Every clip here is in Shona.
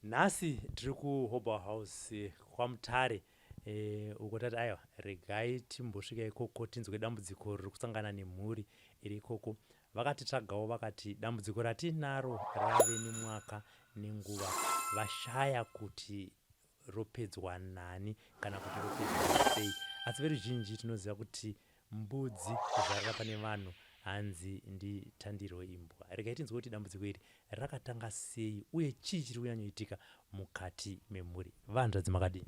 Nasi tiri kuHoba House kwaMutare uko tati aiwa regai timbosvika ikoko tinzwe dambudziko riri kusangana nemhuri iri ikoko. Vakatitsvagawo vakati dambudziko ratinaro rave nemwaka nenguva, vashaya kuti ropedzwa nani kana kuti ropedzwa sei. Asi veruzhinji tinoziva kuti mbudzi kuzvarira pane vanhu hanzi nditandiro imbwa. Regai tinzwe kuti dambudziko iri rakatanga sei uye chii chiri kunyanyoitika mukati memhuri. Vanhadzi makadini?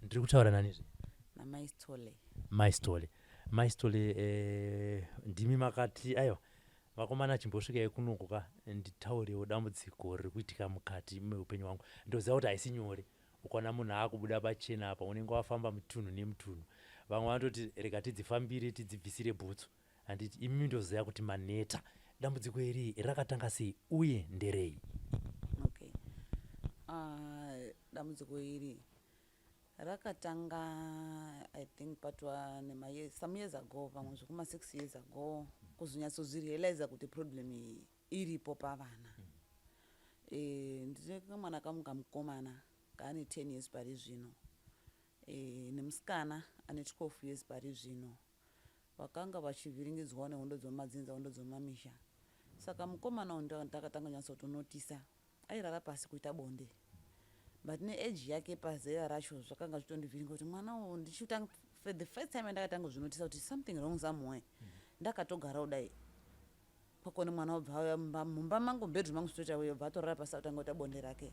Ndiri kutaura nanizve maistole ndimi makati aiwa vakomana chimbosvika kunokoka nditaurewo dambudziko riri kuitika mukati meupenyu hwangu. Ndoziva kuti haisi nyore ukaona munhu akubuda pachena apa unenge wafamba mutunhu nemutunhu. Vamwe vanototi rega tidzifambire tidzibvisire bhutsu. Handiti imi ndoziva kuti maneta. Dambudziko iri rakatanga sei uye nderei? Okay. Dambudziko iri rakatanga I think some years ago, pamwe zvekuma 6 years ago, kuzonyatsozvirealiza kuti problem iripo pavana. Ndine kamwana kangu kamukomana kaane 10 years pari zvino, nemusikana ane 12 years pari zvino. Vakanga vachivhiringidzwa nehondo dzomadzinza, hondo dzomamisha. Saka mukomana uyu ndakatanga nyatsotonotisa airara pasi kuita bonde. But ne-age yake pazera racho zvakanga zvitondivhiringa kuti mwana uyu ndichitanga for the first time ndakatanga kuzvinotisa kuti something wrong somewhere. Ndakatogara kudai pakone mwana wabva mumba mangu bedroom mangu straight away wabva atorara pasi atanga kuita bonde rake.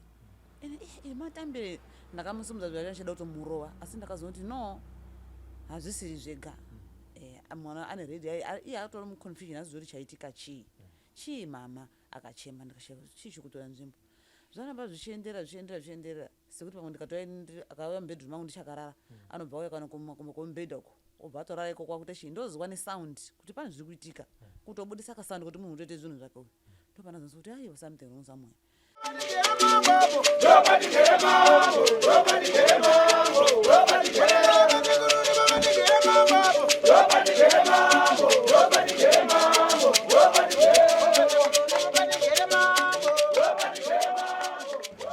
Matambire ndakamusumudza kuti achida kutomurova, asi ndakazoona kuti no, hazvisiri zvega. Mwana ane ready iye atori muconfusion aziziva kuti chaitika chii mama akachema. Ndikashaya kuti chii chikutora nzvimbo. Zvanamba zvichienderera sekuti pamwe akauya mubedroom mangu ndichakarara, anobva uya kana kumubhedha uko obva atorara ikoko kwakuita chii ndoziva nesound kuti pane zviri kuitika, kutobudisa kasound kuti munhu utoite zvinhu zvake uyu. Ndopanazonzwa kuti aiwa something wrong somewhere.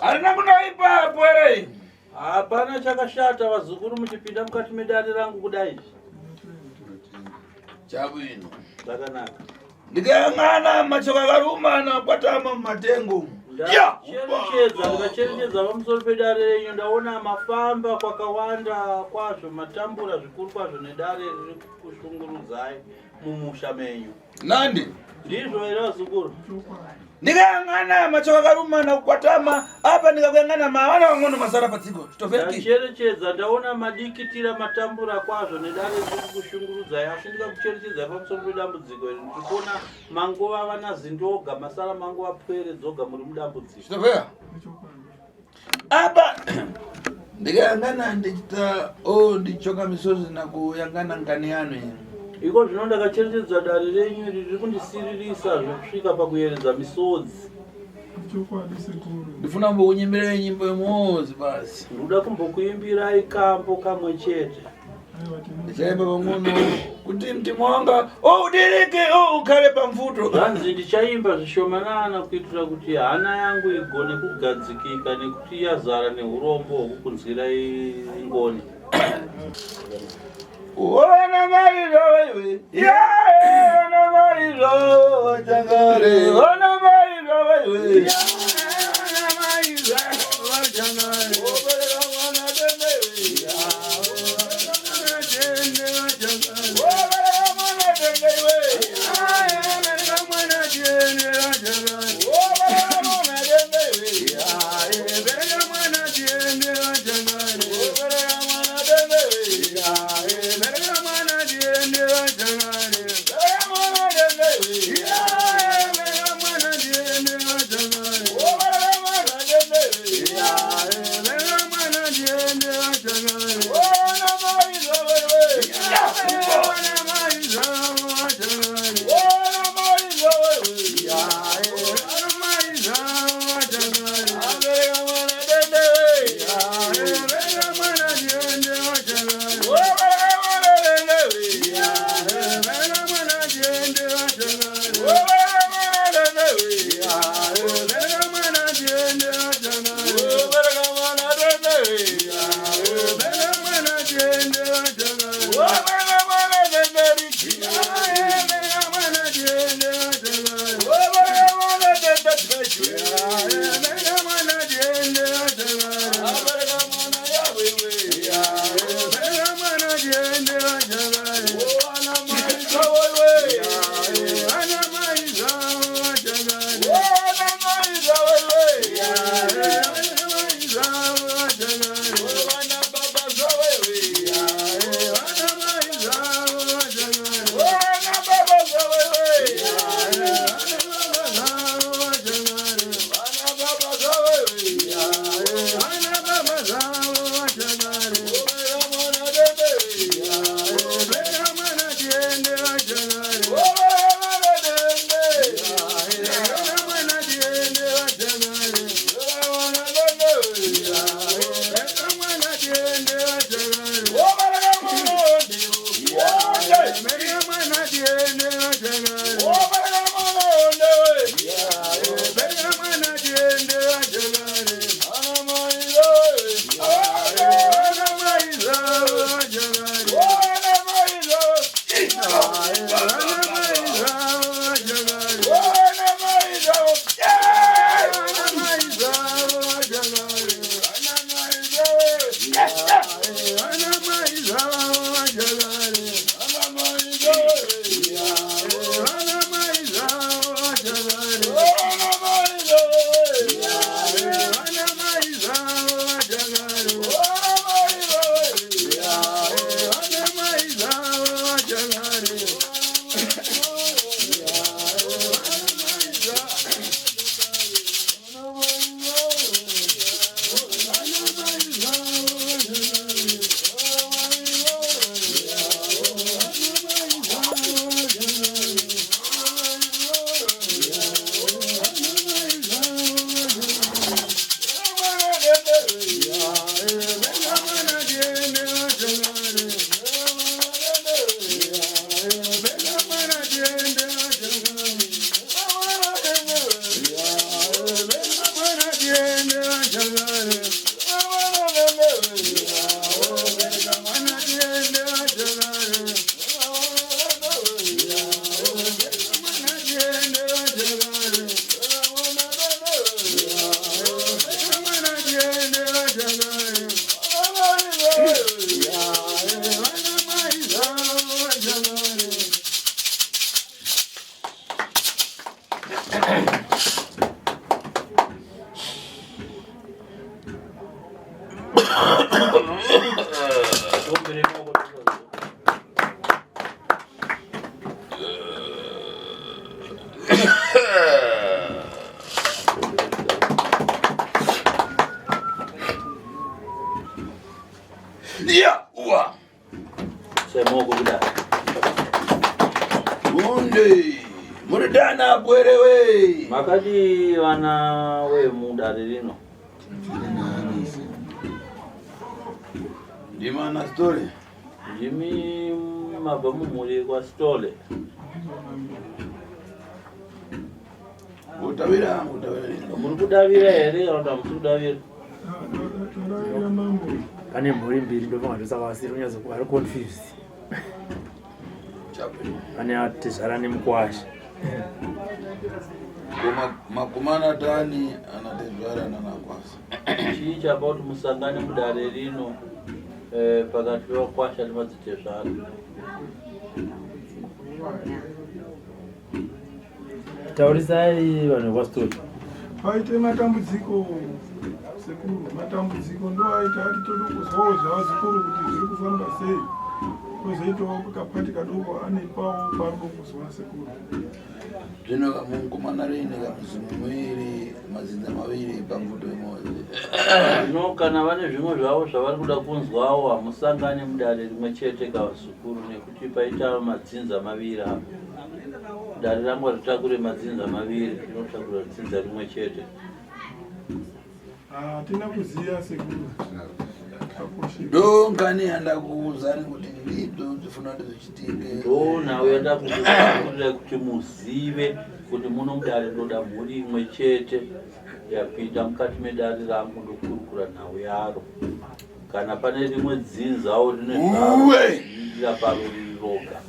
Harina kunaipa pwere. Hapana chakashata vazukuru muchipinda mukati medare rangu kudai. Chabwino. Zvakanaka. Ndikayang'ana machoka karumana kwatama mumatengo. Ndikacherechedza pamusoro pedare renyu ndaona mafamba kwakawanda kwazvo, matambura zvikuru kwazvo nedare riri kushungurudzai mumusha menyu. Nandi? Ndizvo here vazukuru. Ndikayang'ana machoka karumana kwatama apa ndikakuyang'ana mavana vang'ono mazara patsiko. Ndacherechedza ndaona madikitira matambura kwazvo nedare riri kushungurudzai, asi ndikakucherechedza pamusoro pedambudziko iri ndikuona manguva vana zindoga masara manguva pwere dzoga muri mudambudziko. Chitopera apa ndikayang'ana ndichita ndichoka misozi nakuyang'ana ngani yanu ino. Iko zvino ndakacherechedza dare renyu riri kundisiririsa zvekusvika pakuyeredza misodzi. Ndifuna kumbokunyimbirai nyimbo imodzi basi. Ndoda kumbokuimbirai kambo kamwe chete. Ndichaimba pang'ono kuti mtima wanga udirike ukhale pamvuto. Hanzi ndichaimba zvishomanana kuitira kuti hana yangu igone kugadzikika nekuti yazara neurombo hwokukunzwirai ngoni. Wana mailo wewe, wana mailo wachangare, wana mailo wewe, wana mailo wachangare, wana dende wewe, wana dende wachangare, wana dende wewe, wana dende wachangare, wana dende wewe, wana dende wachangare, Yeah, uwa. Semo kuda. Bonde. Muridana bwerewe. Makadi wana we mudari lino. Dimana story. Jimi mabamu muri kwa stole. Utawira. Muri kudavira here onda mutudavira. Pane mhuri mbiri ndovangadosa kwasiri unyazo vari confused. Pane atezvara nemukwasha. Makumana tani anatezvara nanakwasa. Chii chapa kuti musangane mudare rino pakati pevakwasha nemadzitezvara. Taurisai vanhu vekwastory. Paite matambudziko sekuru, matambudziko ndo aita ati toda kuzwawo zvavazukuru kuti zviri kufamba sei. Kozoitawo kapati kadoko anepawo pariko kuzwa sekuru. Zvino kamukomana rine kamuzimu muiri madzinza maviri pamvuto imodzi. Zvino kana vane zvimwe zvavo zvavari kuda kunzwawo hamusangane mudare rimwe chete kavazukuru nekuti paita madzinza maviri apo. Dare rangu ritakure madzinza maviri, rinotakura dzinza rimwe chete. Hatina kuziya sekuru. Ndongani anda kuuzani kuti ndito ndifuna ndizochitike. Nawe anda kuuzani kuti muzive kuti muno mudare ndoda mhuri imwe chete yapinda mukati medare rangu ndokurukura nhau yaro. Kana pane rimwe dzinzawo rine zvaro rira paro riri roga.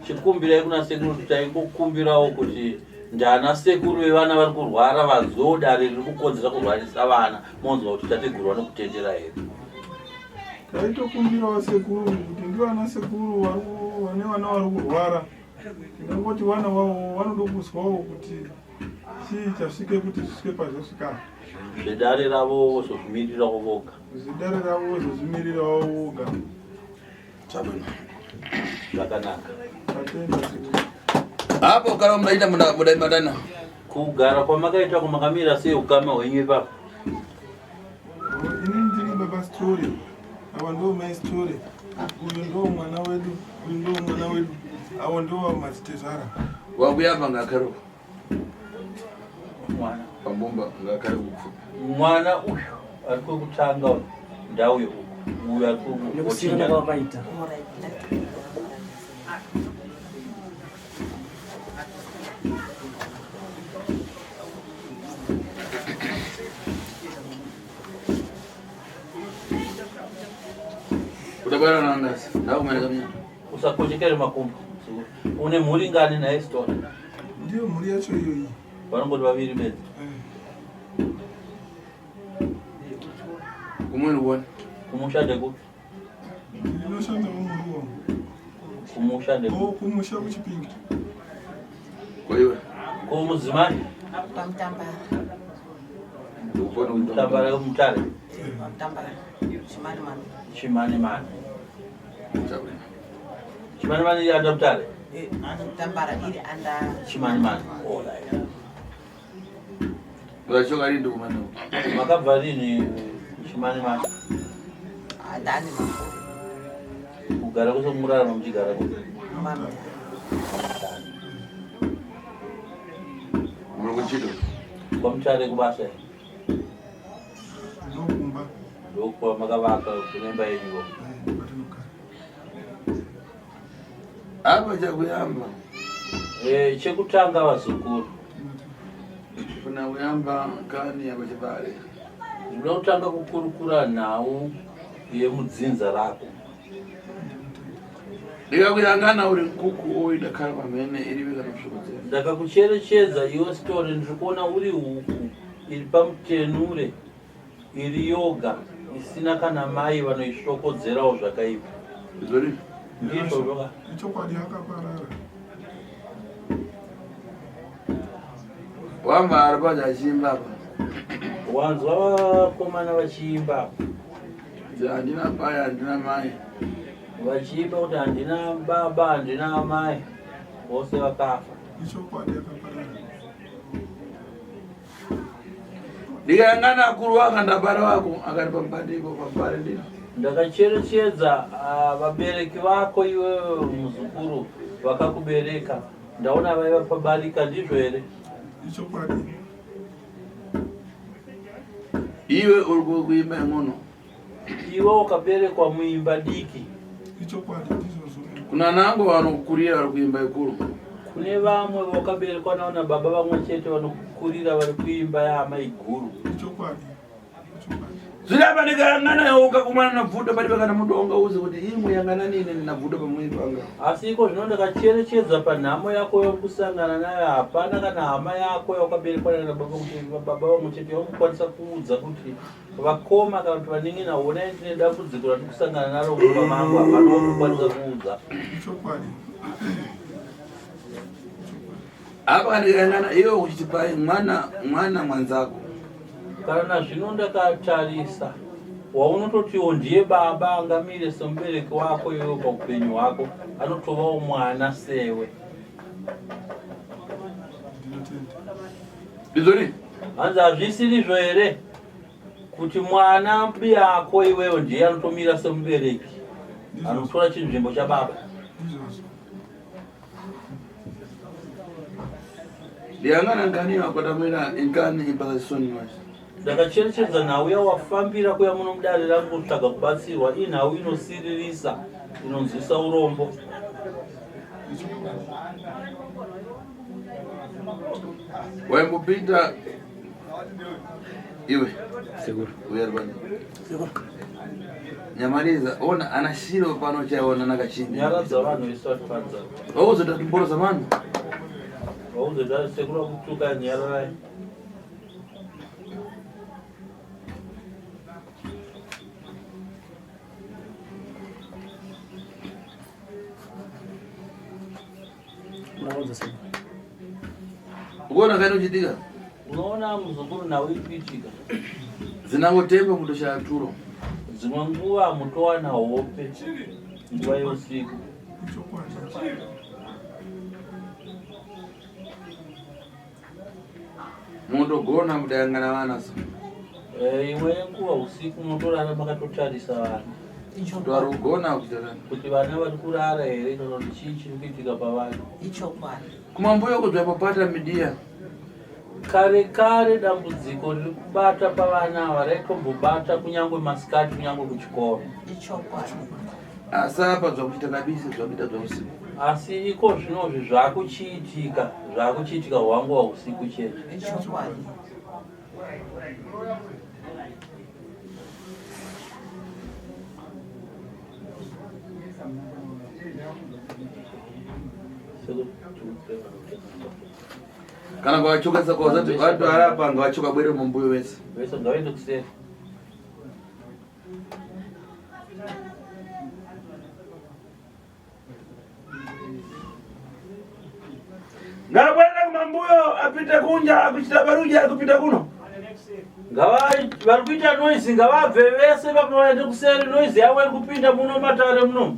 Chikumbirai kuna sekuru kuti taingokumbirawo kuti ndana sekuru vevana vari kurwara vazowo dare riri kukonzera kurwarisa vana monzwa kuti tategurwa nekutendera here. Taitokumbirawo sekuru kuti ndivana sekuru vane vana vari kurwara. Ndingoti vana vavo vanoda kuzwawo kuti chii chasvike kuti zvisvike pazvasvika. Zvedare ravo vozozvimirirawo voga. Zvedare ravo vozozvimirirawo voga. Zvakanaka. Tatenda sekuru. Hapo kala mnaita mudai matana. Kugara kwamakaita kumakamira sei ukama hwenyu ipapo? Ini ndiri baba story. Ava ndo my story. Uyu ndo mwana wedu, uyu ndo mwana wedu. Ava ndo madzitezvara. Wakuyamba ngakaro. Mwana Pambomba ngakaro kupfu. mwana uyu ari kwekutanga ndau yeuku uyu ari Nekusiyana kwavakaita. Utabara na ngasi. Ndau mwana kamia. usakochekere makumbo. Une mhuri ngani naye Stone? Ndiyo mhuri yacho iyoyi. Vanongoti vaviri bedzi. Kumwenu kuona. Kumushande kupi? Ndinoshanda mumuruwa. Kumushande kupi? Kumusha kuchipingi. Kwa hiyo Kumuzimani? Pamtambara. ukona Mutambara kumutare? Pamtambara. Chimani-mani. Chimani-mani. Chakwe. Chimani-mani iri anda mutare? Pamtambara iri anda Chimani-mani. Unachoka lini kumana? Makabva rini Chimani-mani? Adani makuru. Kugara kuso murarama muchigara kupi? Mami. Muri kuchito. Kwamutare kubasa here? Ndokumba. Ndokwa makavaka kunemba yenyu. Apa chakuyamba. Chekutanga vazukuru. Kuna kuyamba kani apa chibale. Ndinoda kutanga kukurukura nhau yemudzinza rako. Ndikakuyangana uri nkuku oida khala pamene iliwika kushokozera. Ndakakucherechedza iwe Stone, ndiri kuona uri huku iri pamutenure iri yoga isina kana mai vanoishokodzerawo zvakaipa. Izori Ndizvo zvoka. Ichokwadi yakaparara. wamba ari paja chimba apa. wanzwa vakomana vachiimba handina baya handina mai vachiimba kuti handina baba handina mai vose vakafa. ichokwadi yakaparara ndikayangana akuru wako ndabara wako akati pambandiko pambare ndino ndakacherechedza vabereki vako iwewe muzukuru vakakubereka ndaona vaiva pabarika ndizvo here? ichokwadi iwe uri kuimba ing'ono iwe ukaberekwa muimba diki. ichokwadi ndizvozvo kuna nango vanokurira vari kuimba ikuru kune vamwe vakaberekwa naona baba vamwe chete vanokurira vari kuimba yama iguru. ichokwadi zvirapa ndikayangana iwe ukakumana nabvuto pati pakana mudonga uzi kuti imwe yangana nini nabvuto pamwiri panga. Asi iko zvino ndakacherechedza panhamo yako yokusangana nayo hapana kana hama yako yaukaberekwa nayo baba vamwe chete yokukwanisa kuudza kuti vakoma kana kuti vanenge naonai ndine dambudziko rati kusangana naro kuva mangu hapana wakukwanisa kuudza. ichokwadi apa ndikayangana iwe uchiti pai mwana mwanzako kana zvino ndakatarisa waunototiwo ndiye baba angamire semubereki wako iwewe paupenyu hwako anotovawo mwana sewe. izvoni hanzi hazvisirizvo here kuti mwana yako iwewe ndiye anotomira semubereki anotora chinzvimbo chababa? izvozvo ndiyangana ngani wakotamira inkani impasasoni wacho ndakacherechedza nhau yawafambira kuya muno mudare rangu kutsvaga kubatsirwa inhau inosiririsa inonzwisa urombo. waimbopita iwe Seguro. uyaribani nyamaliza ona ana shiro pano chaiona nakachini nyara dzavanhu vese vatipadza wauzota tumboro zamanu vauzoda sekura kutuka nyararai. ukuona kaini uchitika unoona muzukuru nhau ikuitika zinangotemba muto chaaturo dzimwe nguva mutowana hope nguva yeusiku. ichokwadi munotogona mudayangana vana so imwe yenguva usiku munotorara makatotarisa vana twari kugona kuchitara kuti vana vari kurara here kana kuti chii chiri kuitika pavari. ichokwadi kumambuyo kudzvapapata midiya kare kare dambudziko riri kubata pavana ava raitombobata kunyange masikati kunyange kuchikoro. ichokwadi asi apa zvakuchita kabisi zvakuita zvausiku asi iko zvinozvi zvakuchiitika hwangu hwausiku chete. ichokwadi kana kwavachoka sakazati vatu arapa ngavachoka bwere mumbuyo wese vese ngavaende kuseri. ngabwere kumambuyo apite kunja akuchita baruja akupita kuno vari kuita noizi ngavabve vese vapavaende kuseri noizi yavo iri kupinda muno matare muno.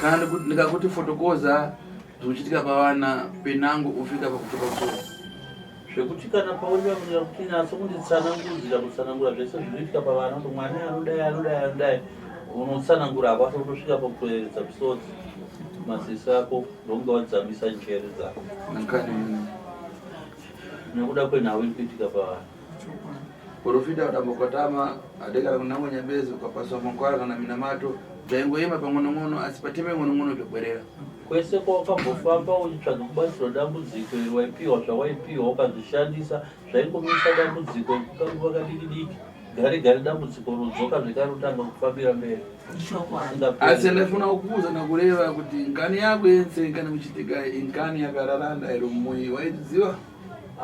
kana ndikakuti fotokoza zvichitika pavana penango ufika pakutoka kusoro zvekuti kana paurivakuira kuti naso kunditsanangudzira kutsanangura zvese zvinoitika pavana kuti mwana anodai unotsanangura hakwasa kutosvika pakutoeredza kusodzi maziso ako ndonge wadzamisa njere dzako nekuda kwenhau iri kuitika pavana. profita udambokotama adekana kunamwe nyambezi ukapaswa mankwara kana minamato zvaingoema pang'onong'ono asi pateme ng'onong'ono zvobwerera kwese kwawakambofamba uchitsvaga kubatsirwa dambudziko iri waipiwa zvawaipiwa ukazvishandisa zvaingomisa dambudziko kanguva kadiki gare dambudziko rodzoka zvekare utanga kufambira mberi. asi ndafuna kukuudza nakureva kuti nkani yako yense kana kuchitika inkani yakararanda iro mumwoyo waidziwa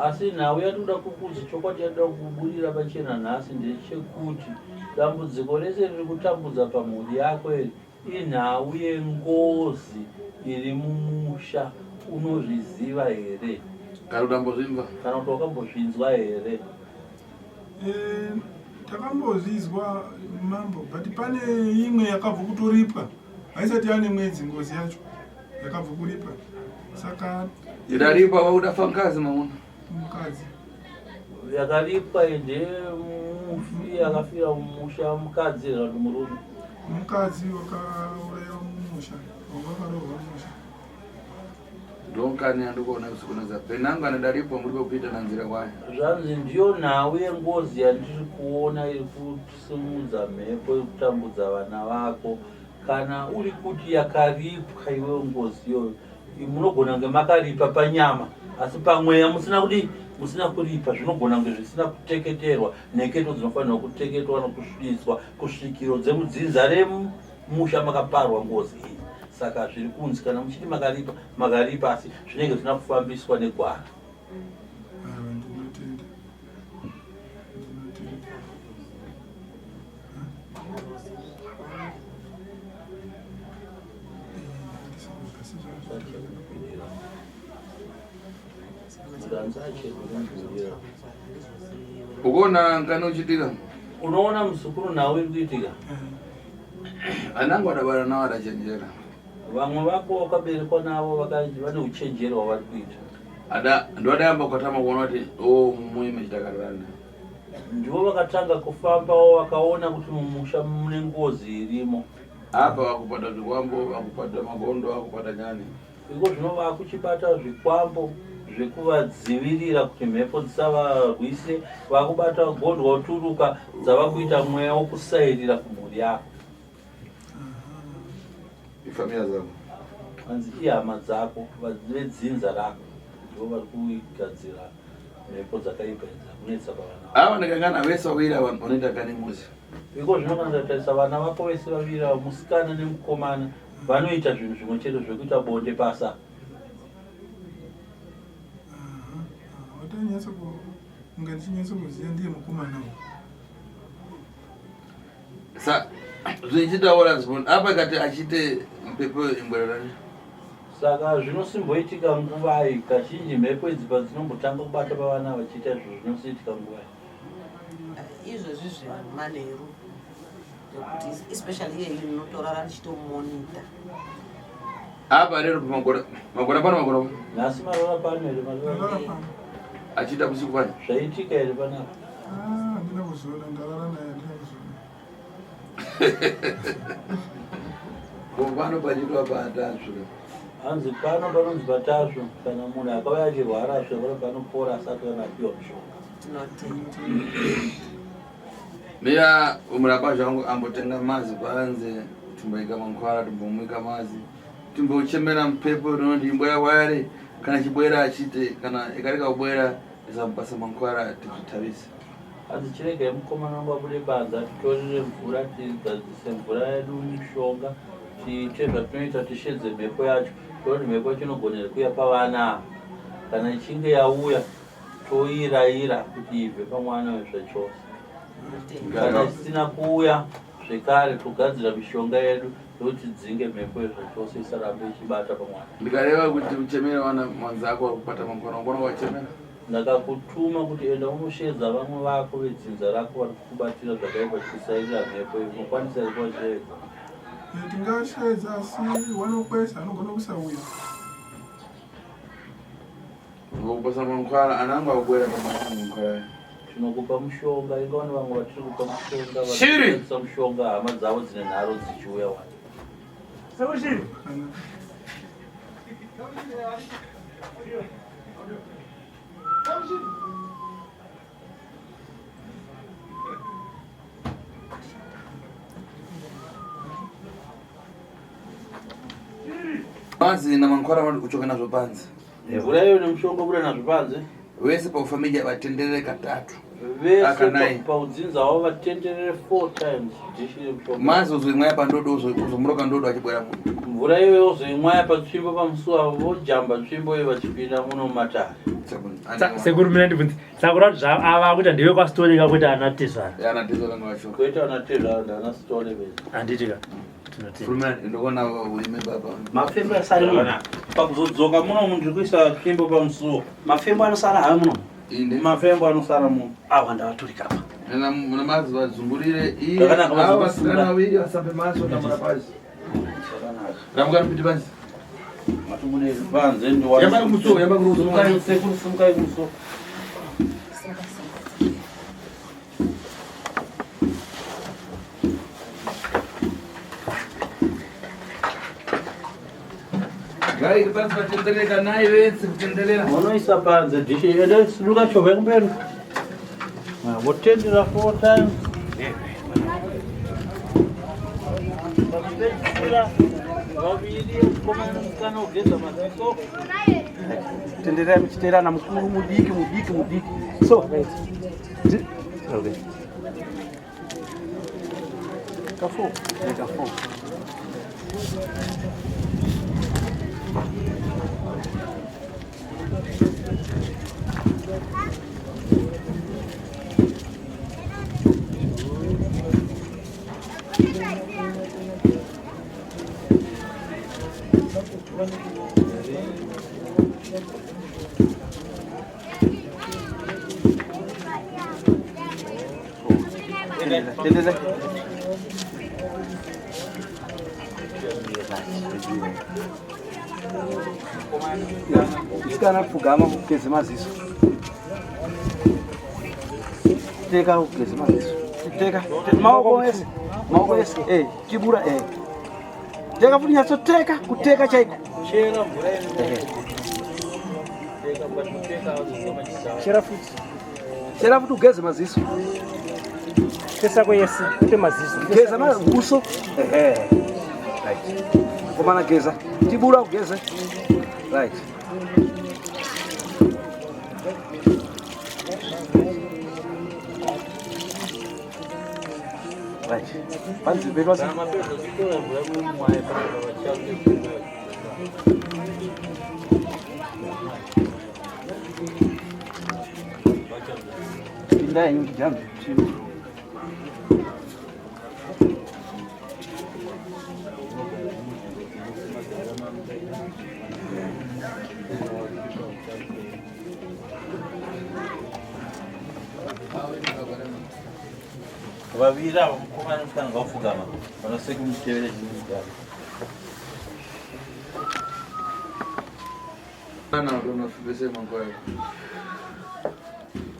asi nhau yatoda kukuudza chokwadi yatoda kuburira pachena nhasi ndechekuti dambudziko rese riri kutambudza pamhuri yako iri inhau yengozi iri mumusha unozviziva here kana utambozvimva kana kuti wakambozvinzwa here? Takambozvizwa mambo, but pane imwe yakabva kutoripa haisati yane mwedzi ngozi yacho yakabva kuripa, saka idaripa waudafa mkazi maona mukadzi yakaripwa ende mufi akafira mumusha mukadzi kana kuti murume? mukadzi wakaurayiwa mumusha wakarohwa mumusha. ndonkani andikuona kusikuneza penangu anadaripo muri kupita na nzira kwayo zvanzi ndiyo nhau yengozi yandiri kuona iri kusimudza mhepo yekutambudza vana vako. Kana uri kuti yakaripwa iwe ngozi iyoyo, munogona kunge makaripa panyama asi pamweya musina kuripa, zvinogona kunge zvisina kuteketerwa. Neketo dzinofanirwa kuteketwa nokusvitswa kusvikiro dzemudzinza remusha makaparwa ngozi iyi. Saka zviri kunzi kana muchiti makaripa asi zvinenge zvisina kufambiswa negwara. ukona ngani uchitika unoona muzukuru nawe iri kuitika. anangu adabara nawo adachenjera. Vamwe vako wakaberekwa navo vane uchenjeri hwavari kuita. Ndo adayamba kukatama kuona kuti muime chitakarana. Ndivo vakatanga kufambawo vakaona kuti mumusha mune ngozi irimo. Apa vakupata zvikwambo, vakupata magondo, vakupata nyani. Iko zvino vakuchibata zvikwambo zvekuvadzivirira kuti mhepo dzisavarwise, vakubata gondo waturuka dzavakuita mweya wokusairira kumhuri yako. Ifamia zako hanzi ihama dzako vedzinza rako ndivo vari kugadzira mhepo dzakaipa kunetsa pavana ava ndikangana vese wawira vanoita kani muzi. Iko zvinokanzatarisa vana vako vese vavira, musikana nemukomana, vanoita zvinhu zvimwe chete zvekuita bonde pasa. watanyatsa ungandichinyatsa kuziva ndiye mukomana sa zvichitaura ziboni apa kati achite mhepo ingwererani. Saka zvinosimboitika nguvai kazhinji mhepo idzi padzinombotanga kubata pavana vachiita izvo zvinosiitika nguvai. Izvozvi zvemanheru kuti especially iye inotorara ndichitomonita apa lero magora pano magora nhasi marora pano here marora achiita usiku pano zvaiitika here panapa? ndina kuzoona ndarara naye ndina kuzoona pano pachitwa patazvo hanzi pano panonzi patazvo kana munhu akauya achirwara zvevari panopora asati vanapiwa mushonga. mira umurapa zvangu ambotenga mazi panze timboika mankwara timbomwika mazi timbochemera mpepo rinoti imbwera wayare kana chibwera achite kana ikareka kubwera isambasa mankwara tizvitavise. hanzi chiregai mukomana wangu abude banza titorere mvura tigadzise mvura yedu mushonga tiite zvatinoita tishedze mhepo yacho tooti mhepo yacho inogonera kuuya pavana kana ichinge yauya toirayira kuti ibve pamwana wezvachose. Kana isina kuuya zvekare togadzira mishonga yedu kuti dzinge mhepo yezvachose isarambe ichibata pamwana. ndikareva kuti uchemere vana manzako wakupata mankwara ungona wachemera. Ndakakutuma kuti enda unoshedza vamwe vako vedzinza rako vari kukubatira zvakaipa kusairira mhepo iyo, unokwanisa iri kuwashedza. tingashedza asi wanokwesa anogona kusauya ngokupasa mankwara anangu akubwera pamankwara. Tinokupa mushonga, ingavani vamwe vatiri kupa mushonga Shiri! vatisa mushonga hama dzavo dzine nharo dzichiuya wani. mazi na mankwara uchoka nazvo panze. Mvura iyo nemushonga buda nazvo panze. Vese paufamilya vatenderere katatu. Vese paudzinza hwavo vatenderere 4 times dishi remushonga. mazi uzoimwaya pandodo uzomuroka ndodo achibwera muno. Mvura iyo uzoimwaya patsvimbo pamusuwa vojamba tsvimbo iyo vachipinda muno mumatare. sekuru mina ndibvunzi sakura kuti ava kuti ndiwe kwasitorika kuti ana tezvara yana tezvara ngacho Kwete ana tezvara ndana sitore vese. handitika ndokona ulime baba. Mafembo asari muno. Pakuzodzoka muno munhu kuisa fimbo pamusuwo. Mafembo anosara hayo muno. Mafembo anosara muno. Awa ndawaturika apa. Muna mazi vadzungurire iye avo vasikana vaviri vasambe maso tamura pasi. Ramukana kuti pasi. Matumune vanze ndo yamba kumusuwo yamba kuruzukai sekuru sumukai kumusuwo. Gai pansi patendereka naye vese kutenderera. Unoisa panze dishi ende siluka chove kumberi. Wotendera 4 times. Tendera mchitera na mkuru mudiki. So, right. Okay. Kafo. Tendele. Isikana pfugama kugeze maziso. Teka kugeze maziso. Teka. Maoko ese. Chibura Teka futi nyatso teka kuteka chaiko. Chera mvura Teka patuteka futi. Chera futi ugeze maziso. Pesa kwesi kuti maziso. Geza maziso. Right. Komana geza. Tibura ugeze. Right. Right. Panzi belozi. Pindah yang jam. Vavira mukomana mutanga wafugama vanoseka mutevere zvinhu Ana unofubese mangwa yako.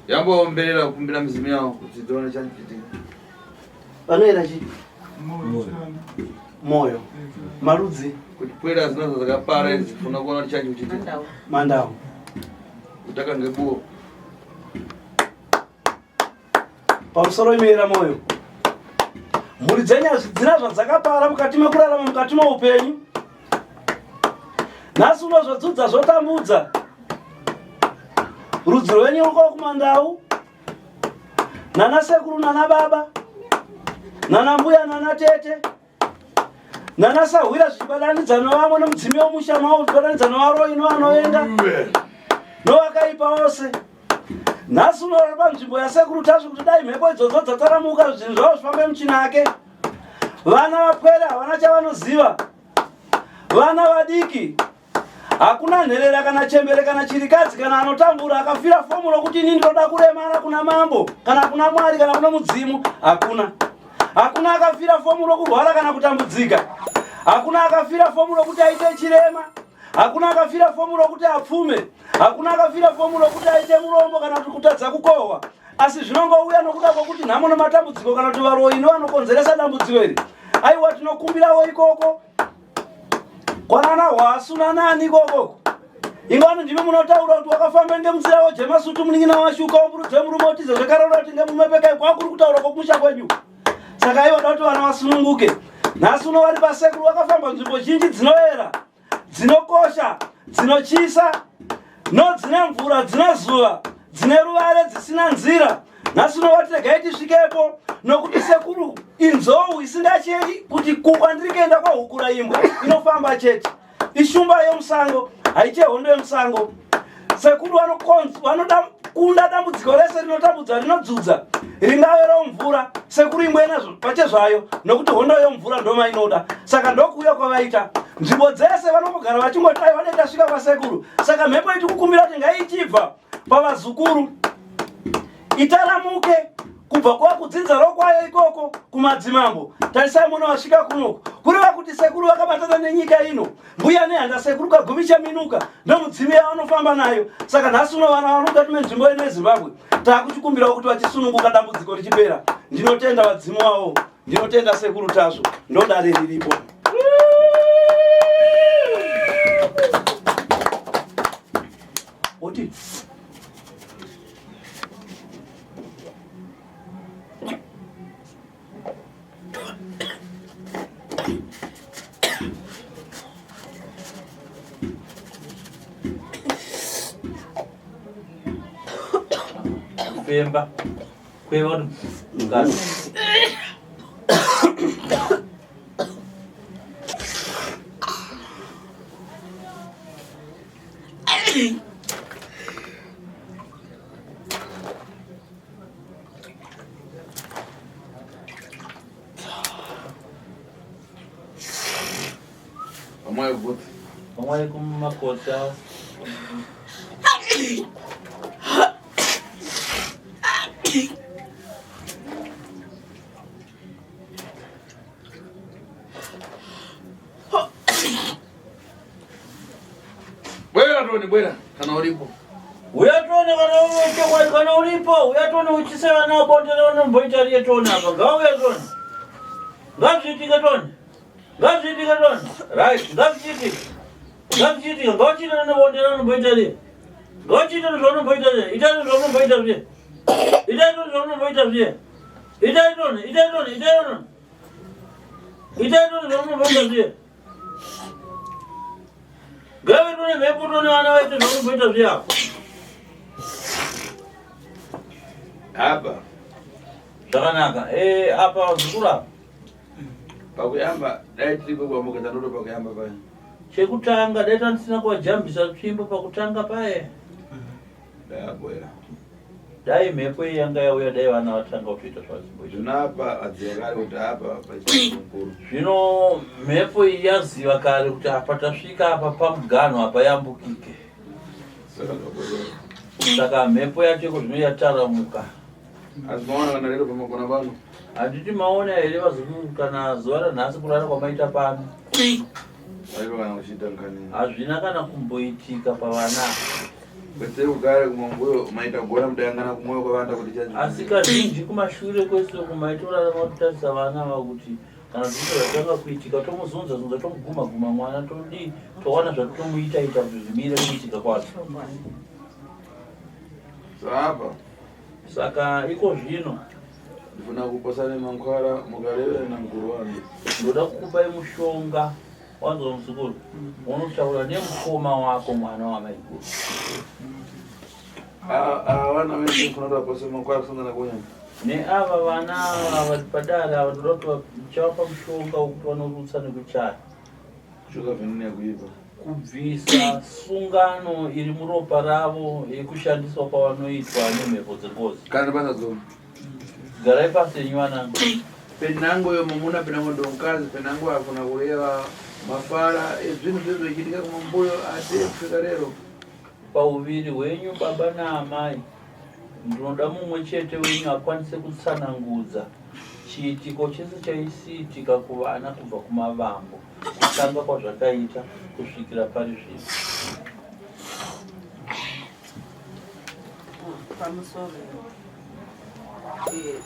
Yambo ombelela kukumbira mizimu yao kuti tione chani chitika. Vanoera chi? Moyo. Marudzi kuti pwera zinozo zakapara zifuna kuona chani chitika. Mandau. Kutaka ngebuo. Pamusoro imera moyo. Mhuri dzenya dzina zvadzakapara mukati mekurarama mukati meupenyu. Nhasi unozvodzudza zvotambudza. Rudzi rwenyu ruko kumandau. Nana sekuru nana baba. Nana mbuya nana tete. Nana sahwira zvichibatanidza novamwe nomudzimi womusha mavo zvichibatanidza novaroi novanoenda. Novakaipa vose. Nhasi unorara panzvimbo yasekuru tazvo kuti dai mhepo idzodzo dzataramuka zvinhu zvavo zvifambe muchinake. Vana vapwera havana chavanoziva. Vana vadiki hakuna nherera kana chembere kana chirikadzi kana anotambura akafira fomu rokuti ini ndinoda kuremara kuna mambo kana kuna Mwari kana kuna mudzimu. Hakuna. Hakuna akafira fomu rokurwara kana kutambudzika. Hakuna akafira fomu rokuti aite chirema. Hakuna akafira fomu rokuti apfume. Hakuna akafira fomu rokuti aite murombo kana kuti kutadza kukohwa. Asi zvinongouya nokuda kwokuti nhamo nematambudziko kana kuti varoi ndovanokonzeresa dambudziko iri. Aiwa tinokumbirawo ikoko. Kwanana hwasu nanani ikoko. Ingano ndimi munotaura kuti wakafamba ngemunzira wojemasutu munin'ina washuka womburudze murume utize zvekarora kuti ngemumepeka kwakuri kutaura kwokumusha kwenyu. Saka aiwada kuti vana vasununguke. Nhasi uno vari pasekuru wakafamba nzvimbo zhinji dzinoera, dzinokosha, dzinochisa, dzine mvura, dzine zuva, dzine ruvare dzisina nzira. Nhasi uno vati regai tisvikepo nokuti sekuru inzou isingacheri kuti kwandiri kuenda kwahukura imbwa inofamba chete. Ishumba yomusango, haiche hondo yomusango. Sekuru vanoda kunda dambudziko rese rinotambudza rinodzudza. ringave romvura sekuru imwenazvo pachezvayo nokuti hondo yomvura ndoma inoda saka ndokuuya kwavaita nzvimbo dzese vanombogara vachingoti ai vanoita svika kwasekuru saka mhepo iti kukumbira kuti ngaichibva pavazukuru itaramuke kubva kwakudzinza rokwayo ikoko kumadzimambo tarisai muno vasvika kunoko kureva kuti sekuru vakabatana nenyika ino mbuya nehanda sekuru kagumi chaminuka ndomudzimi yavanofamba nayo saka nhasi uno vana vari mukati menzvimbo ino yezimbabwe taakuchikumbirawo kuti vachisununguka dambudziko richipera ndinotenda vadzimu wavo ndinotenda sekuru tazvo ndodare riripo oti Pemba kweva ngazi Assalamualaikum makota bwera kana uripo uyatone kana uripo uyatone uchiseva na bonde lona mboita rietone apa ngawuyatone ngazviitika tone right ngazviitika ngawachita nebonde lona mboita rie ngawachita nezvaunomboita rie itaito zvaunomboita zvie itaito zvaunomboita zvie Gawe tone mhepo tone vana vaite zvaunomboita zviapo apa zvakanaka apa zvikuru apa pakuyamba dai tiripo kwamuketa ndoto pakuyamba paya chekutanga dai tandisina kuwajambisa tsvimbo pakutanga paye dayabwera dai mhepo iyi yanga yauya dai vana vatanga kutoita zvazimboita zvino apa adziva kare kuti apa pachikuru zvino mhepo iyi yaziva kare kuti apa tasvika apa pamuganho apa yambukike saka mhepo yacho zvino yataramuka asi maona kana lero pamakona pano handiti maona here vazukuru kana zuva ranhasi kurara kwamaita pano aiva kana kuchiita nkani hazvina kana kumboitika pavana kwete kugare kumambuyo maita gona mudayangana kumwoyo kwavanda kuti chazi asi kazhinji kumashure kwese kumaitorarama kutarisa vana ava kuti kana zvinhu zvatanga kuitika tomuzunza tomuguma mwana todi towana zvatomuita kuti zvimire kuitika kwacho apa saka iko zvino ndifuna kuposane mankwara mukareve namukuru wanu ndoda kukupai mushonga wanzwa muzukuru unotaura nemukoma wako mwana wamaiguru vana vese ndifuna kuti vapose mankwara kusangana kunyama neava vana vari padare ava ndoda kuti ndichavapa mushonga wokuti vanorutsa nekuchaya shuka vhenini yakuipa kubvisa sungano iri muropa ravo yekushandiswa kwavanoitwa nemhepo dzengozi kana basa dzona garai pasi yenyu vanangu penango yo mumuna penango ndonkazi penango afuna kureva mafara ezvinhu zvizvo zvichiitika kumambuyo ati kusvika lero pauviri hwenyu baba naamai ndinoda mumwe chete wenyu akwanise kutsanangudza chiitiko chese chaisiitika kuvana kubva kumavambo kutanga kwazvakaita kusvikira pari zvino pamusoro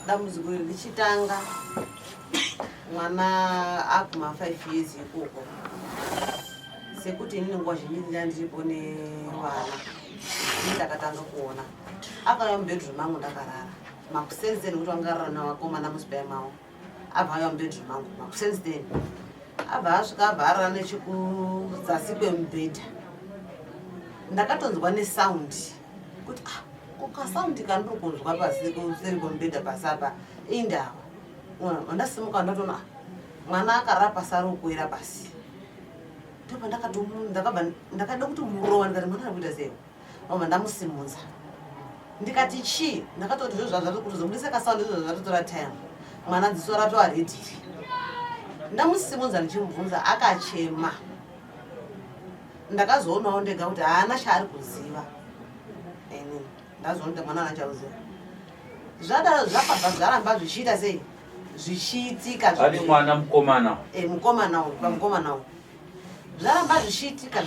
dambudziko richitanga mwana aguma 5 years ikoko sekuti inini nguva zhinji ndandiripo nevana ndakatanga kuona akauya mubedroom mangu ndakarara makusenzeni kuti wangarara navakomana musipai mavo abva auya mubedroom mangu makusenzeni abva asvika abva arara nechikudzasi kwemubhedha ndakatonzwa nesaundi kuti ukasaundi kandiri kunzwa pasi kuseri kwemubhedha pasi apa indawa ndasimuka ndatona mwana akarara pasi ari kukwira pasi ndopa ndakada kuti murova ndikati mwana ari kuita sei oma ndamusimudza ndikati chi ndakatoti zviro zvazvati kuti zomudisa kasaundi izvo zvatotora time mwana dziso ratova redhiri ndamusimunza ndichimubvunza akachema ndakazoonawo ndega kuti haana chaari kuziva ndazoona kuti mwana anachauziva zvadaro zvakabva zvaramba zvichiita sei zvichiitika ari mwana mukomana mukomanawo zvaramba zvichiitika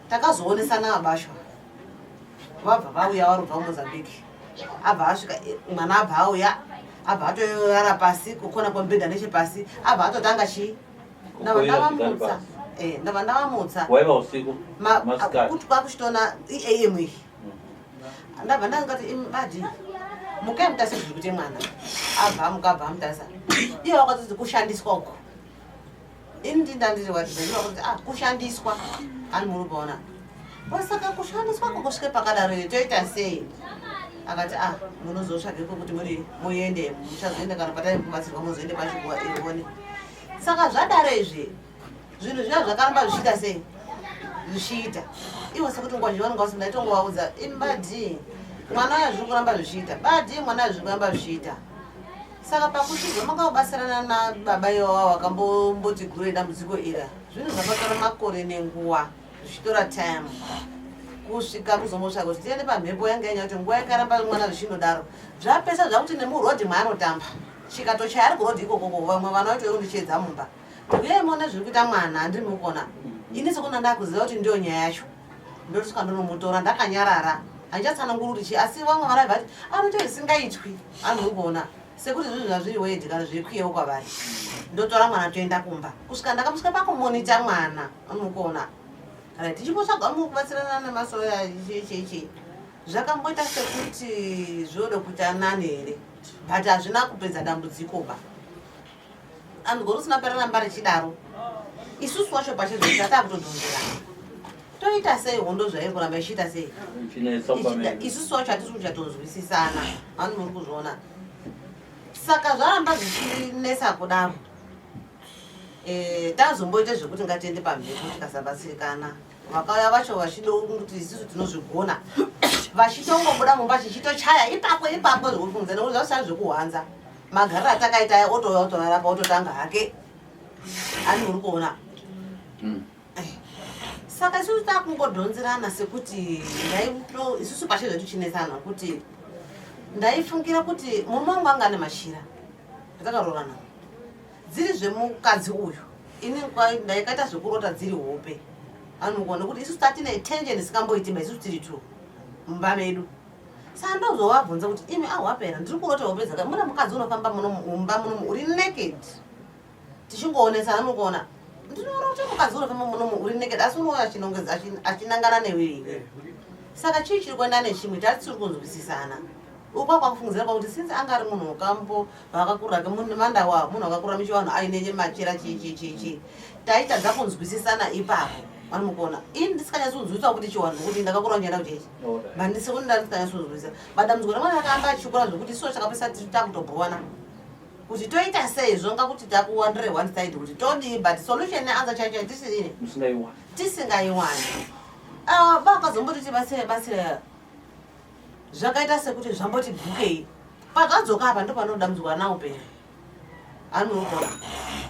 takazoonesana mabashwa vabva vauya varubva mumozambique abva asvika mwana abva auya abva atoyara pasi kukona kwamubhedha nechepasi abva atotanga chii ndava ndavamutsa waiva usiku kuti kwakuchitona iam iyi ndabva ndangati badi mukai mutasa zviri kuti mwana abva amuka amutasa iye wakatoti kushandiswa uko ini ndindandiri watizaiva kuti kushandiswa ani murupaona wasaka kushandiswa kokusvike pakadaro toita sei akati munozotsvage kuti muri muende muchazoenda kana patai kubatsirwa muzoende pachikuwa ione saka zvadaro izvi zvinhu zvina zvakaramba zvichiita sei zvichiita iwo sekuti nguva zhivanonga usinaitongovaudza imbadi mwana uya zviri kuramba zvichiita badi mwana uya zviri kuramba zvichiita saka pakuchibva makaobatsirana nababa iwawo akambomboti guru dambudziko ira zvinhu zvakatora makore nenguva zvichitora time kusvika kuzomosvaka kuti tiende pamhepo yanga yanya kuti nguva yakaramba mwana zvichinodaro zvapesa zvakuti nemurodhi mwaanotamba chikato chaari kurodhi ikokoko vamwe vana vaitoiri kundichedza mumba uye mona zviri kuita mwana handiri mukona ini sekuna ndakuziva kuti ndiyo nyaya yacho ndotosvika ndonomutora ndakanyarara handichatsanangururi chi asi vamwe vana vati anoto isingaitwi anhu kuona sekuti zvinhu zvazviri wedhi kana zvirikwiyewo kwavari ndotora mwana toenda kumba kusvika ndakamusvika pakumonita mwana anokuona kana tichimbotsvaga mukubatsirana nemasoya ichi zvakamboita sekuti zvoda kuita nani here but hazvina kupedza dambudziko ba anhu usina pararamba richidaro isusu wacho pachezvo taakutodhonzera toita sei hondo zvairi kuramba ichiita sei isusu wacho hatisi kuchatozwisisana vanhu muri kuzviona saka zvaramba zvichinesa kudaro tazomboita zvekuti ngatiende pamhepo tikasabatsirikana vakauya vacho vachida kuti isusu tinozvigona vachitongobuda mumba chichitochaya ipapo zviri kunze nekuti zvasara zvekuhwanza magariro atakaita otouya otovarapa ototanga hake ani uri kuona saka isusu takungodhonzerana sekuti isusu pashe zvetu chinesana kuti ndaifungira kuti murume wangu anga ane mashira zvatakarorana dziri zvemukadzi uyu ini ndaikaita zvekurota dziri hope anokuona kuti isusu tatine tension sikamboitimba isusu tiri tu mumba medu saka ndozovabvunza kuti imi ahwapera ndiri kurota hope dzaka muna mukadzi unofamba mumba munomu uri naked tichingoonesana anokuona ndinorota mukadzi unofamba munomu uri naked asi unoona achinangana newewe saka chii chiri kuenda nechimwe tatisiri kunzwisisana uko kwakufungidzira kwakuti since anga ari munhu wakambo vakakurake mandawa munhu akakurira michivanhu aine machira chichichichi taitadza kunzwisisana ipapo vanomukuona ini ndisikanyatsunzwisisa kuti chiwanhu kuti ndakakura njaenda kuchechi bandisi kuti ndisikanyatsunzwisisa madambudziko ramwana akaamba achikura zvokuti iso chakapesa takutobhuwana kuti toita sei zvonga kuti takuwandire one side kuti todii but solution neanza chacho tisingaiwani vakazomboti tibatsire zvakaita sekuti zvamboti bhukei pakadzoka apa ndo panodambudzwa nawo pera anoukona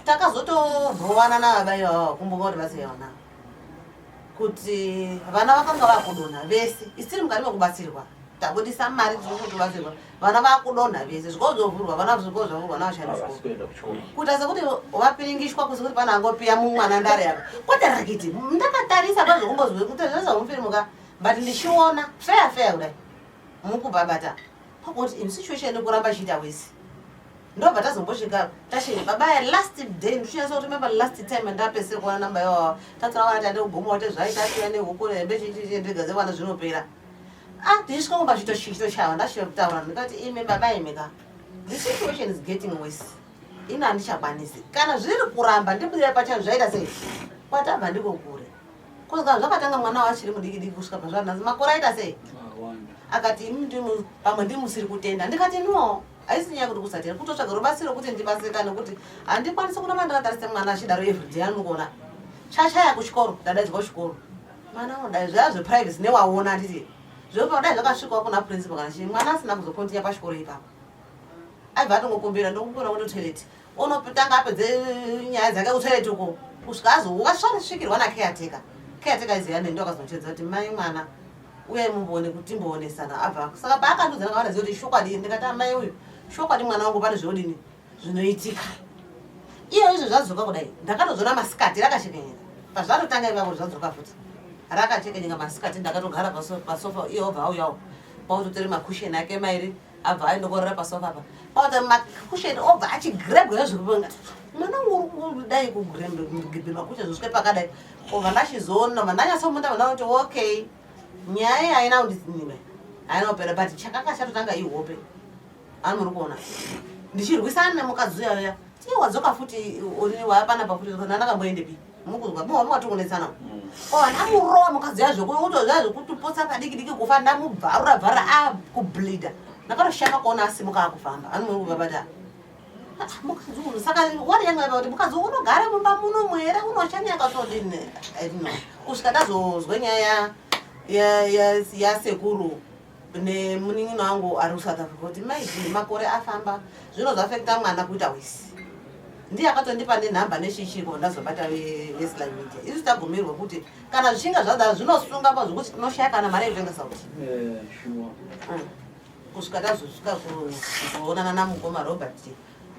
takazotobhuwana navabai vavo kumbuka kuti vasiyana kuti vana vakanga vakudonha vese isiri mukati mekubatsirwa tabudisa mari dzinokubatsirwa vana vakudonha vese zvikozovhurwa vana zvikozvavhurwa navashandiswa kuita sekuti vapiringishwa kusekuti pana angopiya mumwana ndare yako kwete rakiti ndakatarisa pazvokumbozwe kuti zvazvamufirimuka but ndichiona fair kudai mukubhabata pakuti in situation yekuramba chiita wese ndobva tazombosvika tashinga babaya last day ndichinasa kuti remember last time ndapesera kuona namba yavo tatsawana tande kugoma kuti zvaitasiya nehuku rembe chichiendegaze vana zvinopera ndichisvika kumba chitochava ndasvika kutaura ndikati ime baba imeka the situation is getting worse ini handichakwanisi kana zviri kuramba ndibudira pachano zvaita sei kwatabva ndiko kure kusvika zvakatanga mwana wachiri mudikidiki kusvika pazvanhasi makore aita sei akati imi pamwe ndimusiri kutenda ndikati no haisi nyaya kuti kusatenda kutotsvaga rubatsiro kuti ndibatsirika nekuti handikwanisi kuramba ndakatarisa mwana achidaro everyday anokuona chachaya kuchikoro dadaidzwa kuchikoro mwana unodai zvaya zveprivacy newaona nditi zvopa dai zvakasvikawo kuna principal kana chii mwana asina kuzokontinya pachikoro ipapo aibva atongokumbira ndokupona kutotoileti unotanga apedze nyaya dzake kutoileti uko kusvika ukasvikirwa nakeateka iziyane ndo akazochedza kuti mai mwana uye mumbone kuti timboonesana abva saka paakandudzana kawana ziva kuti shokwadi ndikati amai uyu shokwadi mwana wangu pane zvinodini zvinoitika iyo izvo zvazoka kudai ndakatozona masikati rakashekenyera pazvatotanga ivavo zvazoka futi rakachekenyera masikati ndakatogara pasofa iyo obva auyawo pautotori makusheni ake mairi abva aindokorera pasofa apa pauta makusheni obva achigrebwa zviribonga mwana urikudai kugrebhe makusheni zvosvike pakadai obva ndachizoona mandanyatsomunta kuti okay nyaya haina kunditsinima haina kupera but chakanga chatotanga ihope ani muri kuona ndichirwisana nemukadzi uyaya tiye wadzoka futi wapanapa futi nandakamboendepi mukuzwa mwatikunetsana ndamurowa mukadzi yazvo kutozvazvo kutipotsa padiki kufa ndamubvarura akubleeda ndakatoshama kuona asimuka akufamba ani muri kuvabata mukadzi uyu saka wari yangu yava kuti mukadzi unogara mumba muno mwere unoshanyakatodini kusvika ndazozwe nyaya yasekuru nemunin'ino wangu ari kuSouth Africa kuti maizini makore afamba zvino zvafekta mwana kuita wisi ndiye akatondipa nenhamba neshichiko ndazobata veSly Media izvi tagumirwa kuti kana zvichinga zvadaro zvinosunga pazvokuti tinoshaya kana mari yekutenga sauti kusvika tazosvika kuzoonana namukoma Robert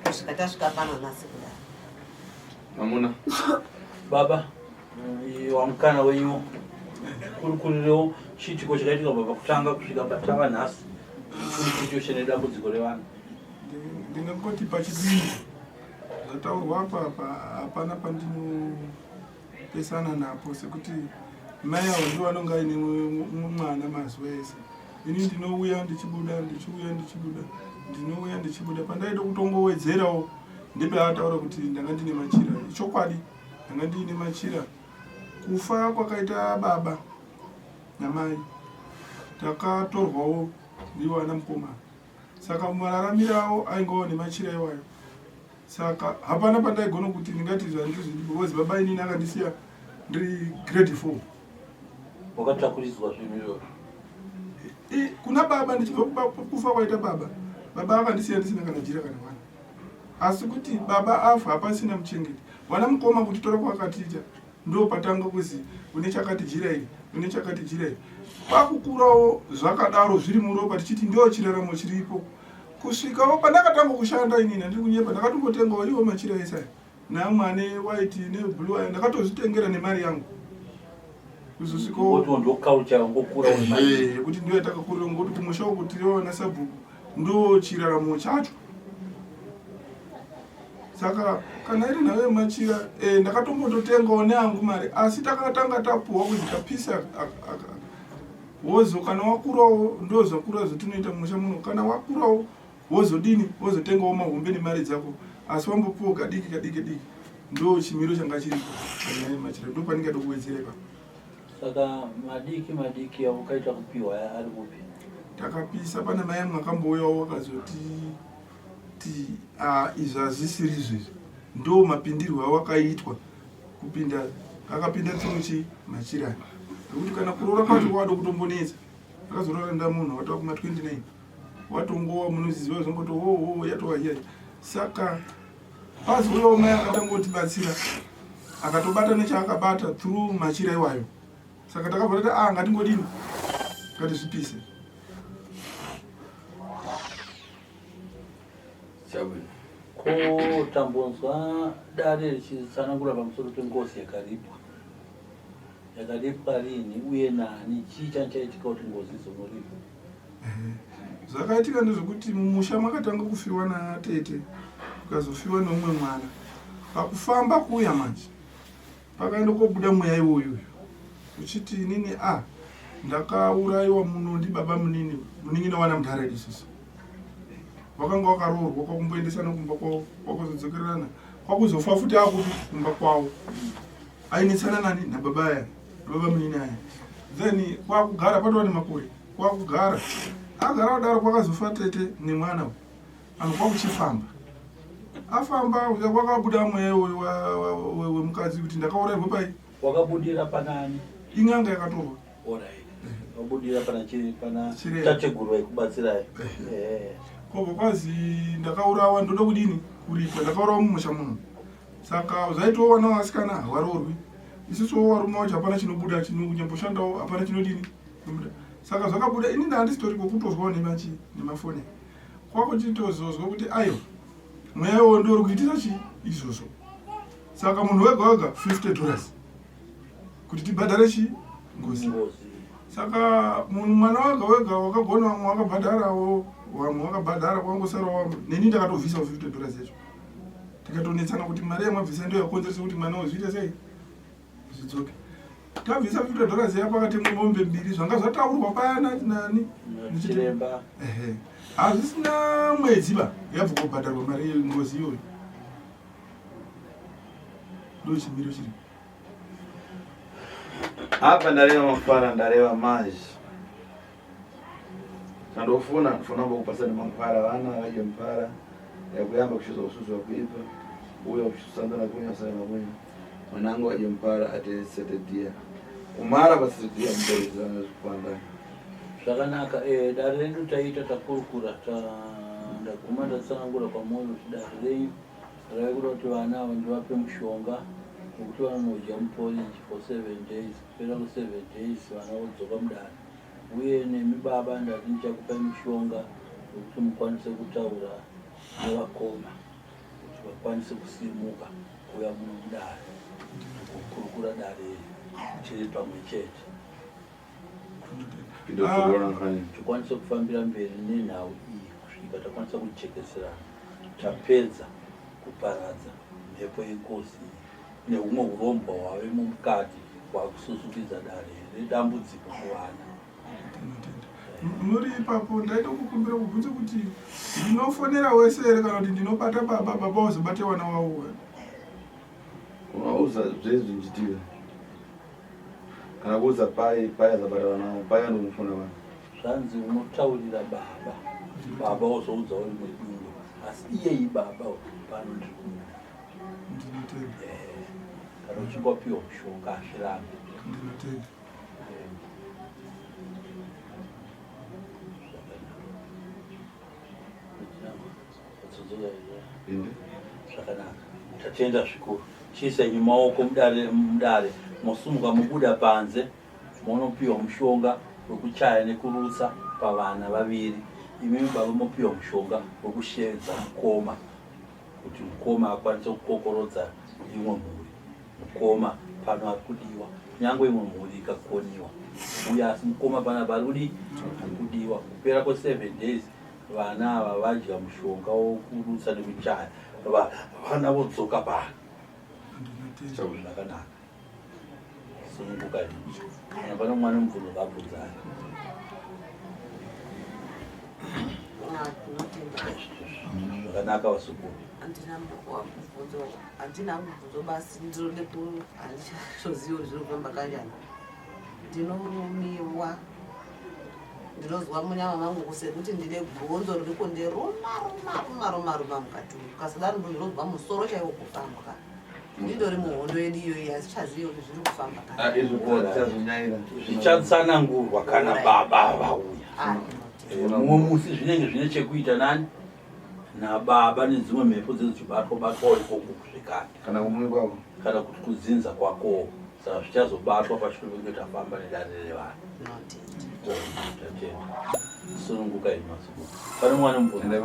kusvika tasvika pano nhasi kudaro Mamuna baba wamukana wenyu kurikurireo chiitiko chakaitika baba kutanga kusvika patava nhasi kuti dambudziko revana ndingangoti pachidini zvataurwa apa hapana pandinopesana napo sekuti mai avo ndivo vanonga aine mwana mazuva ese ini ndinouya ndichibuda pandaida kutongowedzerawo ndepaataura kuti ndanga ndine machira ichokwadi ndanga ndiine machira kufa kwakaita baba namai takatorwawo ndiwo ana mukomana saka mararamiro avo aingawo nemachira iwayo saka hapana pandaigona kuti ndingati zvandizvibozi baba inini akandisiya ndiri grade 4 wakatsvakuriswa zvinhu kuna baba ndichibva kufa kwaita baba akandisiya ndisina kana jira kana mwana asi kuti baba afa hapasina muchengeti wana mukoma kuti tora kwakatiita ndo patanga kuzi une chakati jirai kwakukurawo zvakadaro zviri muropa tichiti ndio chiraramo chiripo kusvikawo pandakatanga kushanda inini ndiri kunyepa ndakatombotengawo iwo machira esaya namwe ane white neblue aya ndakatozvitengera nemari yangu kuzosvikawo kuti ndio yatakakurira ngokuti kumusha uku tiriona sabhuku ndo chiraramo chacho saka kana iri nawe machira ndakatombototengawo neangu mari asi takatanga tapuwa kuti tapisa wozo kana wakurawo ndo zvakura zvatinoita musha muno kana wakurawo wozodini wozotengawo mahombe nemari dzako asi wambopuwa kadiki ndo chimiro changa chiripo naye machira ndo panenge dokuwedzereka saka madiki awakaita kupiwa ari kupi takapisa pane mai mwakambouyawo wakazoti izvi hazvisiri izvezvi ndo mapindirwo awakaitwa kupinda akapinda tsomuchi machirani nekuti kana kuroora kwacho wada kutombonetsa akazorora ndamunhu watova kuma 29 watongowa munoziziva zvomboto yatova iya saka pazouyawo mai akatangotibatsira akatobata nechaakabata through machira iwayo saka takabva tati ngatingodini ngatizvipise ko tambonzwa dare richitsanangura pamusoro pengozi yakaripwa rini uye nani chii chaitika kuti ngozi izonoripa zvakaitika ndezvekuti mumusha makatanga kufiwa natete kukazofiwa neumwe mwana pakufamba kuuya manje pakaenda kobuda mweya iwoyo uchiti inini ndakaurayiwa muno ndibaba munin'ina wana mutharedi isusu wakanga wakaroorwa kwakumboendesana kumba kwawo kwakuzodzokererana kwakuzofa futi akuti kumba kwawo ainetsana nani nababa aya baba munini aya then kwakugara patova nemakore kwakugara agara kudaro kwakazofa tete nemwana anhu kwakuchifamba afamba kwakabuda mweya wemukadzi kuti ndakaurayirwa pai wakabudira panani ing'anga yakatorwa wabudira pana tategurwa yekubatsirai. Kobva kwazi ndakaurawa ndoda kudini kuripa ndakaurawa mumusha muno saka zvaitowana vasikana havarorwi isusu varume vacho hapana chinobuda chinyamboshandawo hapana chinodini nobuda saka zvakabuda ini ndandisitoriko kutozwawo nemafoni kwako chitozozwa kuti aiwa mweyawo ndori kuitisa chi izvozvo saka munhu wega wega $50 kuti tibhadhare chi ngozi saka munhu mwana wega wega wakagona vamwe wakabhadharawo vamwe wakabhadhara kwangosarawo neni ndakatovhisawo $50 yacho tikatonetsana kuti mari yamabvisa ndo yakonzeresa kuti mwana uzviite sei zvidzoke tabvisa $50 yapo akatemwa mombe mbiri zvanga zvataurwa payana nani nechiremba hazvisina mwedzi ba yabva kubhadharwa mari yengozi iyoyo ndo chimiro chiri apa ndareva mafara ndareva mazhi ndofuna mbokupasani mangwara vana vaje mpara yakuyamba kushuza ususu wakuipa uya kushandana kunya sana kunya mwanangu waje mpara ate setedia umara basidia mbeleza kwanda zvakanaka dare redu taita takurukura ndaguma ndatsanangura pamoyo kuti dare renyu raikuda kuti vana ava ndivape mushonga wekuti vanodya muporiji for 7 days kupera ku7 days vana vodzoka mudare uye nemi baba ndati ndichakupai mushonga wekuti mukwanise kutaura nevakoma kuti vakwanise kusimuka kuya muno mudare kukurukura dare tiri pamwe chete tikwanise kufambira mberi nenhau iyi kusvika takwanisa kuchekeserana tapedza kuparadza mhepo yenkosi neumwe urombo hwavemo mukati hwakususukidza dare redambudziko kuvana. muri ipapo ndaida kukumbira kubvunza kuti ndinofonera wese here kana kuti ndinobata baba wazobate wana wavo unauza zvezvi nchitira kana kuuza pai azabata wana wavo pai anomufona vana zvanzi unotaurira baba wozoudzawo rimwe dundo asi iyei baba pano ndiri kana uchingopiwa mushonga azvirambe zvakanaka tatenda zvikuru chiisenyu maoko mudare mosumuka mubuda panze monopiwa mushonga wekuchaya nekurutsa pavana vaviri imimi baba mopiwa mushonga wekushedza mukoma kuti mukoma akwanise kukokorodza imwe mhuri mukoma pano ari kudiwa nyangwe imwe mhuri ikakoniwa uye asi mukoma pana pari kudi kudiwa kupera kwe7 days vana ava vadya mushonga wokurutsa nekuchaya vana vodzoka pano zvakanaka sununguka kana pane mwana mubvunzo kabvunzana zvakanaka vasukuru handina mubvunzo basi ndinode handichazoziva zviri kufamba kanjani ndinorumiwa ndinozwa munyama mangu sekuti ndine bhonzo riri kundiruma mukati ukasadaro ndinozwa musoro chaiwo kufamba ndindori muhondo yedu iyoyi asichazivi kuti zviri kufamba zvichatsanangurwa kana baba vauya mumwe musi zvinenge zvine chekuita nani nababa nedzimwe mhepo dzedzibatwa ikoko kusvikani kana kumwe kwako kana kuti kudzinza kwakowo saka zvichazobatwa pachitoenge tafamba nedare revanhu tatenda sununguka imasuku pane mwana mubvunzo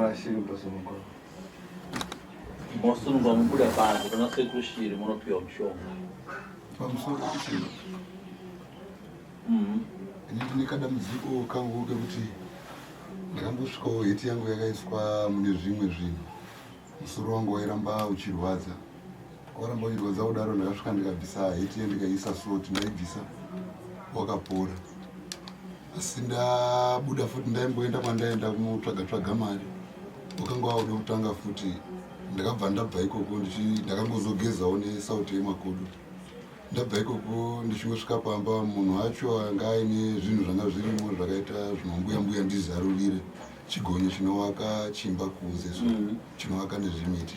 mosununga mubuda panze pana sekuru shiri munopiwa mushonga pamusoro pekuti ndine kadambudziko kangu kekuti ndakambosvikawo heti yangu yakaiswa mune zvimwe zvinhu musoro wangu wairamba uchirwadza kudaro ndakasvika ndikabvisa heti yendikaisa slot ndaibvisa wakapora asi ndabuda futi ndaimboenda kwandaenda kunotsvaga mari wakanga wauda kutanga futi ndakabva ikoko ndakambozogezawo nesauti yemakodo ndabva ikoko ndichingosvika pamba munhu wacho anga aine zvinhu zvanga zvirimo zvakaita zvinombuya ndizarurire chigonye chinovaka chimba kunze chinovaka nezvimiti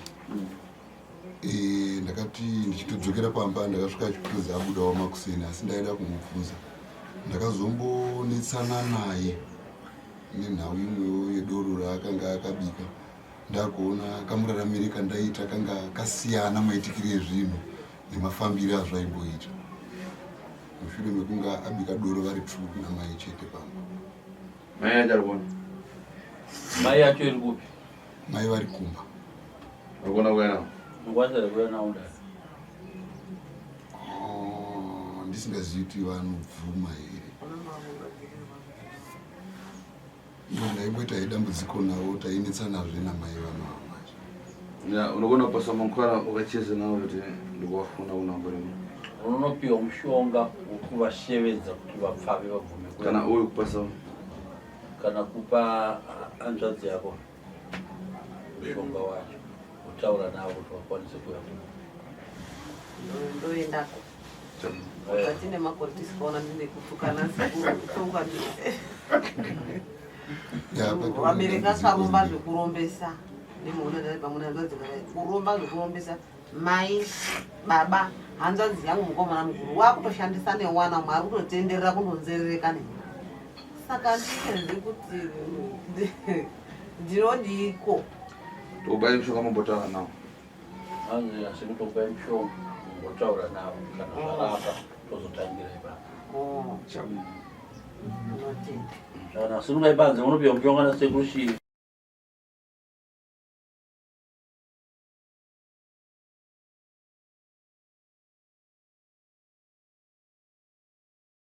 ndakati ndichitodzokera pamba ndakasvika chikutozi abudawo makuseni asi ndaida kumubvunza ndakazombonetsana naye nenhau imwewo yedoro raakanga akabika. Ndakuona kamuraramire kandaita kanga kasiyana maitikire ezvinhu nemafambiro azvaimboita. Mushure mekunge abika doro vari true namai chete pamwe. Mai achari kuona? Mai yacho iri kupi? Mai vari kumba. Urikuona kuya nawo? Ngwachari kuya nawo ndani? Ndisingazivi kuti vanobvuma here. Ndaimboita idambudziko navo tainetsanazve namai vanhu. Unokuona pasa mankwara ukacheze nawo kuti ndikuwafuna unamborema. Unonopiwa mushonga wokuvashevedza kuti vapfave vabvume. Kana uyu kupasa kana kupa hanzvadzi yako mushonga wacho utaura navo kuti vakwanise kuya ndoendako patine makore tisikaona ndine kutukana sekutonga vabereka karomba zvekurombesa kuromba zvekurombesa mai baba hanzvadzi yangu mukomana mukuru wakutoshandisa newana mwari kutotenderera kundonzerereka ne saka ndinezve kuti ndinodiko tokubai mushonga mambotaura nawo hanzi asikutokubai mushonga mambotaura navo kana zvarapa tozotangira ipapo kana sinungaibanze unopiwa mushonga nasekuru shiri